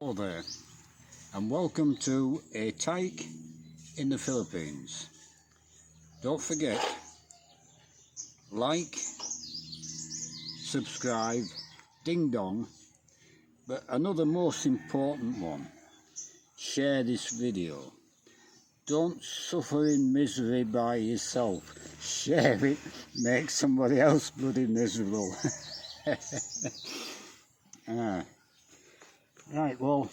Hello there, and welcome to a Tyke in the Philippines. Don't forget, like, subscribe, ding dong, but another most important one, share this video. Don't suffer in misery by yourself. Share it, make somebody else bloody miserable. Right, well,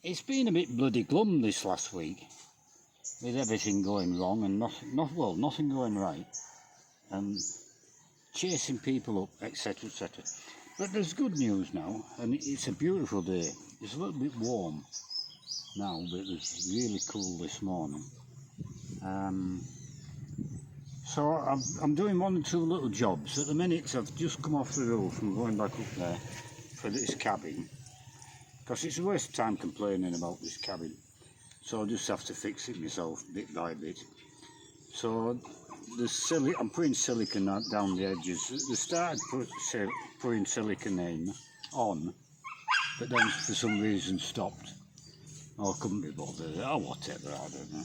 it's been a bit bloody glum this last week, with everything going wrong and nothing going right, and chasing people up, etc, etc. But there's good news now, and it's a beautiful day. It's a little bit warm now, but it was really cool this morning. So I'm doing one or two little jobs. At the minute I've just come off the roof and going back up there for this cabin, because it's a waste of time complaining about this cabin, so I'll just have to fix it myself bit by bit. So I'm putting silicone down the edges. They started putting silicone on, but then for some reason stopped, or couldn't be bothered, or whatever, I don't know.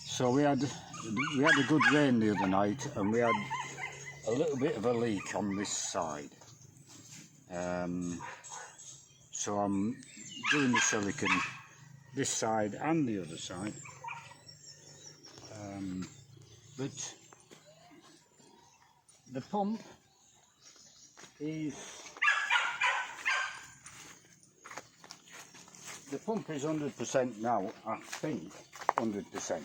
So we had a good rain the other night, and we had a little bit of a leak on this side. So I'm doing the silicone this side and the other side. But the pump is 100% now, I think, 100%.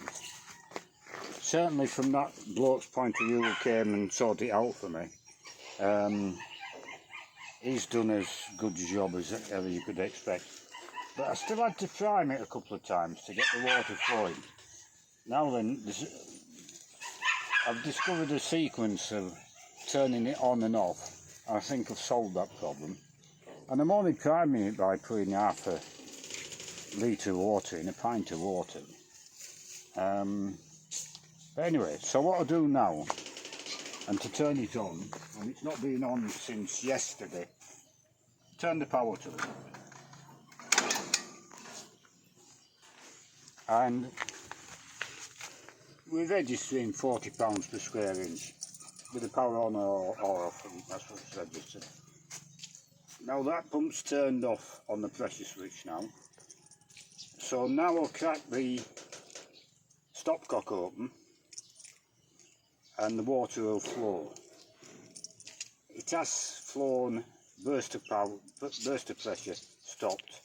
Certainly from that bloke's point of view who came and sorted it out for me. He's done as good a job as ever you could expect. But I still had to prime it a couple of times to get the water flowing. Now then, I've discovered a sequence of turning it on and off. I think I've solved that problem. And I'm only priming it by putting half a litre of water in a pint of water. But anyway, so what I'll do now, and to turn it on, and it's not been on since yesterday, turn the power to it. And we're registering £40 per square inch with the power on or off, and that's what's registered. Now that pump's turned off on the pressure switch now. So now I'll crack the stopcock open and the water will flow. It has flown, burst of pressure, stopped,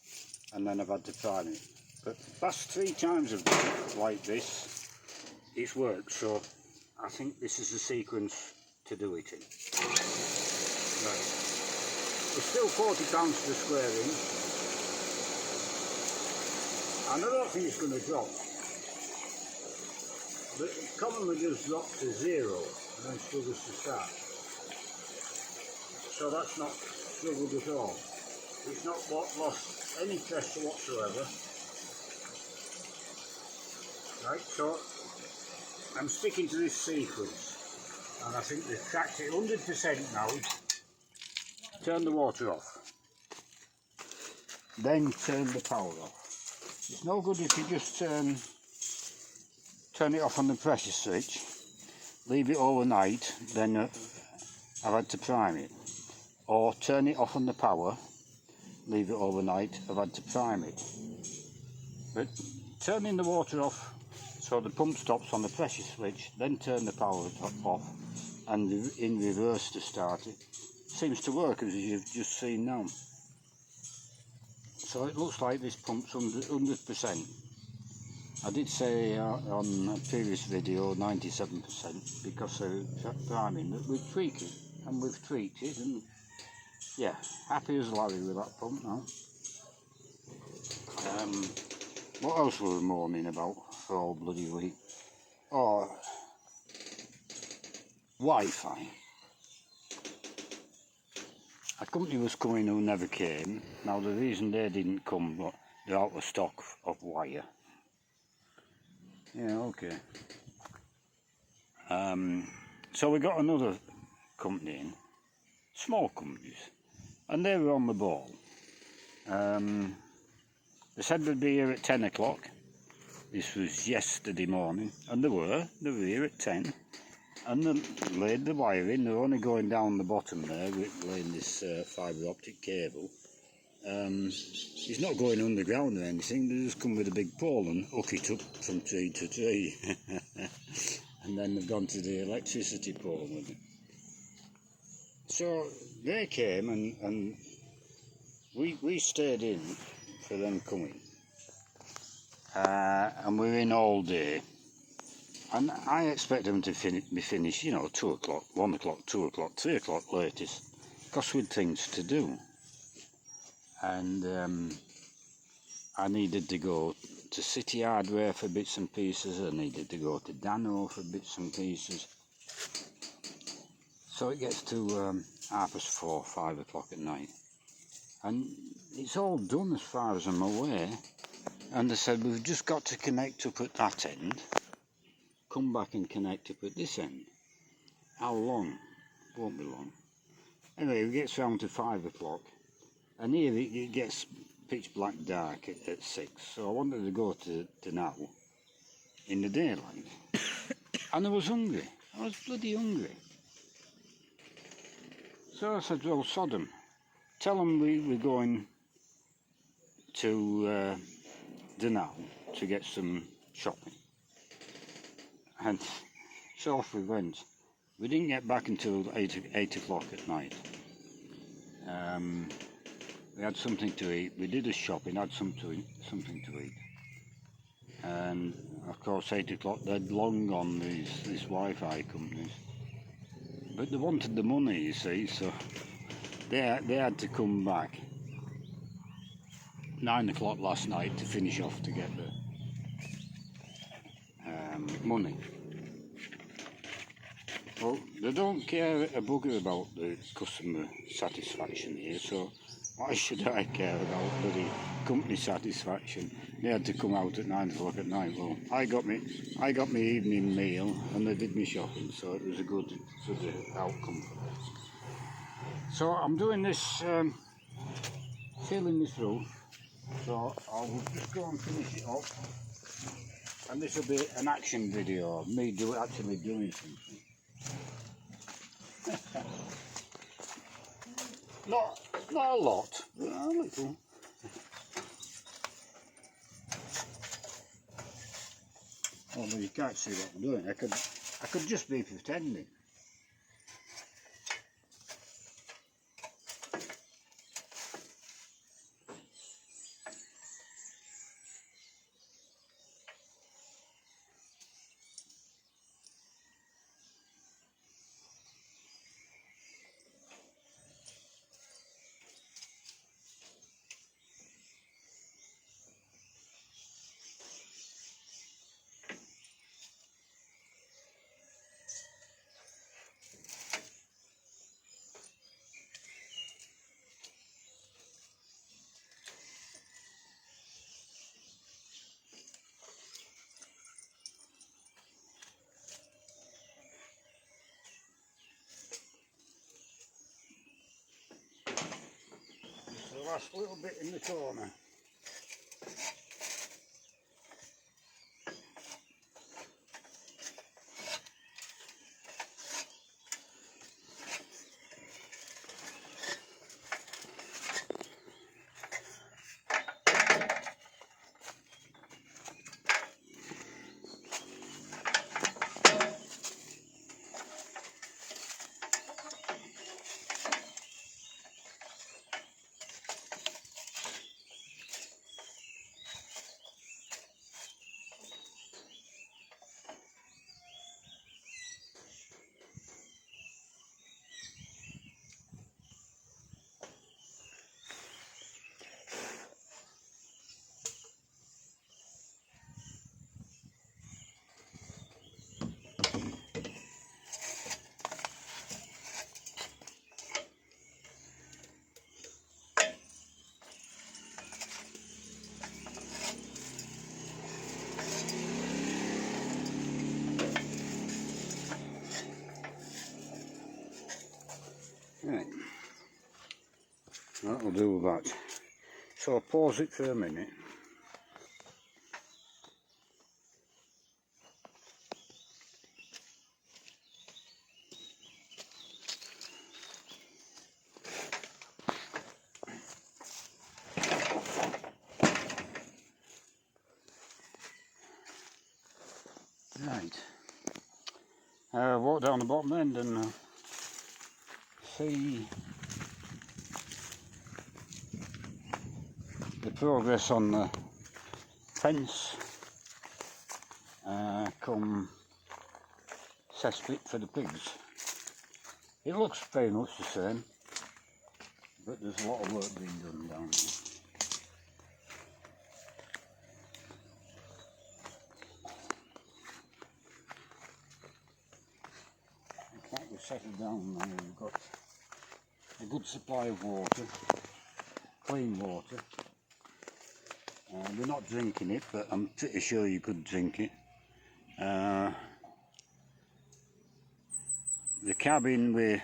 and then I've had to prime it. But past 3 times of it like this, it's worked, so I think this is the sequence to do it in. Right. It's still £40 per square inch, and I don't think it's going to drop. But it commonly just drops to 0 and then struggles to start. So that's not struggled at all. It's not lost any pressure whatsoever. Right, so I'm sticking to this sequence, and I think they've cracked it 100% now. Turn the water off, then turn the power off. It's no good if you just turn it off on the pressure switch, leave it overnight, then I've had to prime it. Or turn it off on the power, leave it overnight, I've had to prime it. But turning the water off so the pump stops on the pressure switch, then turn the power off and in reverse to start it, seems to work as you've just seen now. So it looks like this pump's 100%. I did say on a previous video 97% because of priming that we'd tweak it, and we've tweaked it, and yeah, happy as Larry with that pump now. What else were we moaning about for all bloody week? Oh, Wi-Fi. A company was coming who never came. Now the reason they didn't come, but they're out of stock of wire. Yeah, okay. So we got another company in, small companies, and they were on the ball. They said they'd be here at 10 o'clock. This was yesterday morning, and they were here at 10, and they laid the wire in. They're only going down the bottom there, laying this fibre optic cable. It's not going underground or anything. They just come with a big pole and hook it up from tree to tree. And then they've gone to the electricity pole with it. So they came and we stayed in for them coming. And we were in all day, and I expect them to be finished, 2 o'clock, 1 o'clock, 2 o'clock, 3 o'clock latest, because we'd things to do. And I needed to go to City Hardware for bits and pieces. I needed to go to Dano for bits and pieces. So it gets to 4:30, 5 o'clock at night, and it's all done as far as I'm aware. And they said, we've just got to connect up at that end, come back and connect up at this end. How long? Won't be long. Anyway, it gets round to 5 o'clock, and here it gets pitch black dark at 6, so I wanted to go to now in the daylight. And I was hungry. I was bloody hungry. So I said, well, sod 'em. Tell them we're going to Dunal to get some shopping. And so off we went. We didn't get back until 8 o'clock at night. We had something to eat. We did a shopping, had something to eat. And of course 8 o'clock they'd long gone, these Wi-Fi companies. But they wanted the money, you see, so they had to come back 9 o'clock last night to finish off to get the money. Well, they don't care a bugger about the customer satisfaction here, so why should I care about the company satisfaction? They had to come out at 9 o'clock at night. Well, I got me evening meal and they did me shopping, so it was a good sort of outcome for them. So I'm doing this, filling this roof, so I'll just go and finish it up, and this will be an action video of me actually doing something. Not a lot, but a little. Although you can't see what I'm doing. I could just be pretending. The last little bit in the corner. Right, that'll do that. So I'll pause it for a minute. Right. Walk down the bottom end and see the progress on the fence come cesspit for the pigs. It looks very much the same, but there's a lot of work being done down here. Okay, we've settled down now. We've got a good supply of water, clean water. We're not drinking it, but I'm pretty sure you could drink it. The cabin with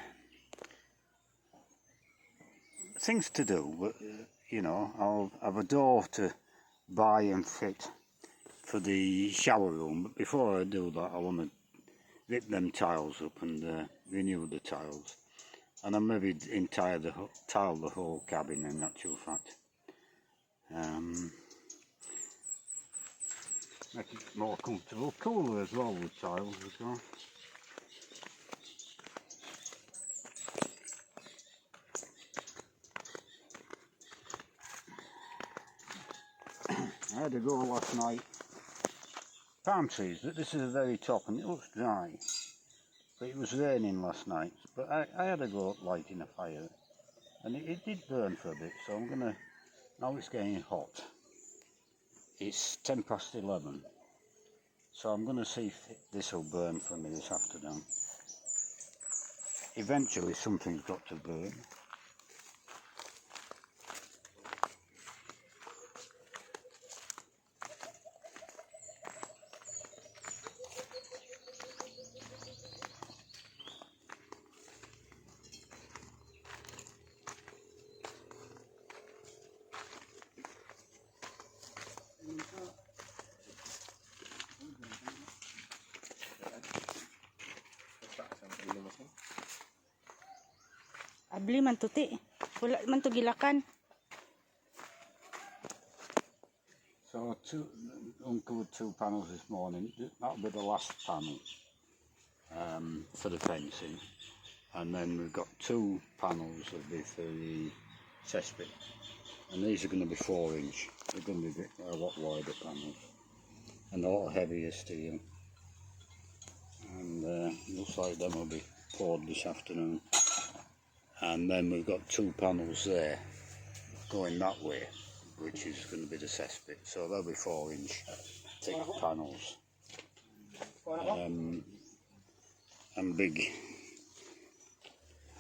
things to do, but you know, I'll have a door to buy and fit for the shower room, but before I do that I want to rip them tiles up and renew the tiles, and I'm maybe tile the whole cabin in actual fact. Make it more comfortable, cooler as well with tiles as well. I had a go last night. Palm trees, but this is the very top and it looks dry. But it was raining last night, but I had a go at lighting a fire and it did burn for a bit, so I'm gonna, now it's getting hot. It's 11:10, so I'm gonna see if this will burn for me this afternoon. Eventually something's got to burn. Abli man tuti. Wala man to gilakan. So uncovered 2 panels this morning. That'll be the last panel for the fencing, and then we've got 2 panels of the for the cesspit, and these are going to be 4-inch. They're going to be a lot wider panels and a lot heavier steel, and looks like them will be poured this afternoon. And then we've got 2 panels there going that way, which is going to be the cesspit, so they'll be 4-inch thick panels, and big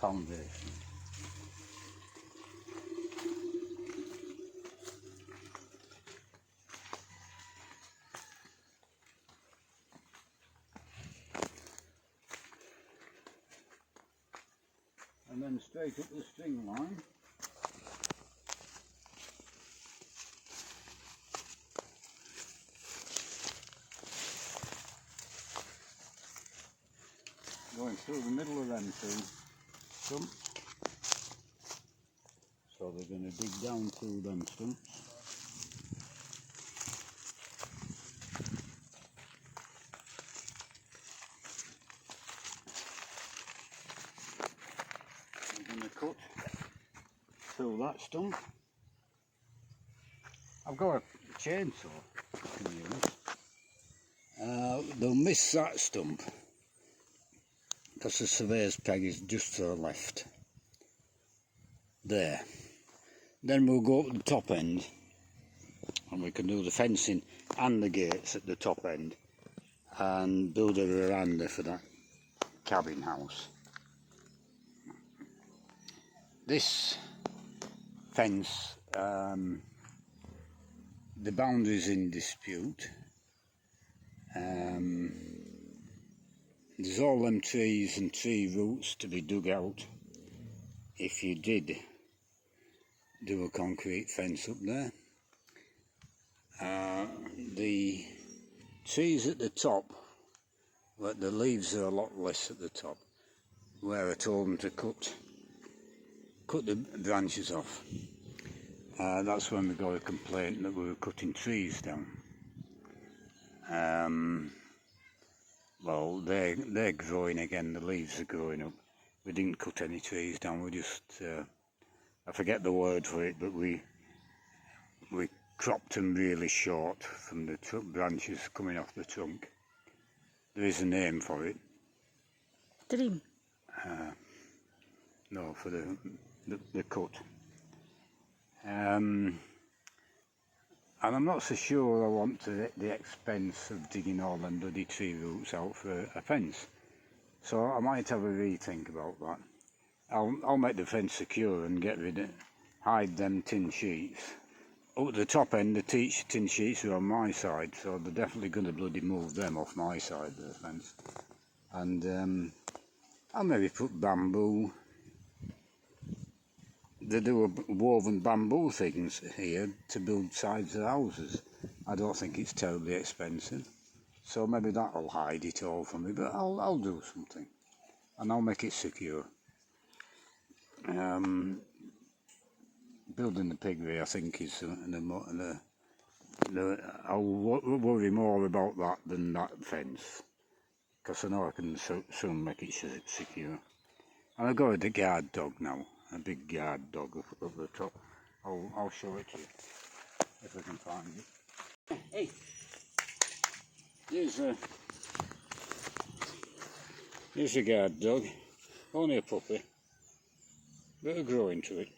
foundation. And then straight up the string line. Going through the middle of them 2 stumps. So they're going to dig down through them stumps. We're going to cut through that stump. I've got a chainsaw, I can use. They'll miss that stump because the surveyor's peg is just to the left there. Then we'll go up to the top end and we can do the fencing and the gates at the top end and build a veranda for that cabin house. This fence, the boundary's in dispute. There's all them trees and tree roots to be dug out if you did do a concrete fence up there. The trees at the top, but the leaves are a lot less at the top, where I told them to cut the branches off. That's when we got a complaint that we were cutting trees down. Well, they're growing again, the leaves are growing up. We didn't cut any trees down, we just, I forget the word for it, but we cropped them really short from the branches coming off the trunk. There is a name for it. Trim. No, for the cut. And I'm not so sure I want the expense of digging all them bloody tree roots out for a fence. So I might have a rethink about that. I'll make the fence secure and hide them tin sheets. Up at the top end, the tin sheets are on my side, so they're definitely going to bloody move them off my side of the fence. And I'll maybe put bamboo. They do woven bamboo things here to build sides of houses. I don't think it's terribly expensive, so maybe that'll hide it all for me. But I'll do something, and I'll make it secure. Building the piggery, I think, is I'll worry more about that than that fence, because I know I can soon make it secure. And I've got a guard dog now, a big guard dog up the top. I'll show it to you if I can find it. Hey, here's a guard dog, only a puppy, but a growing to it.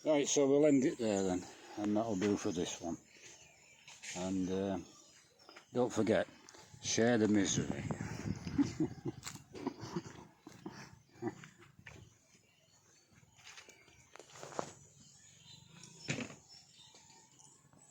Right, so we'll end it there then, and that'll do for this one. And don't forget, share the misery.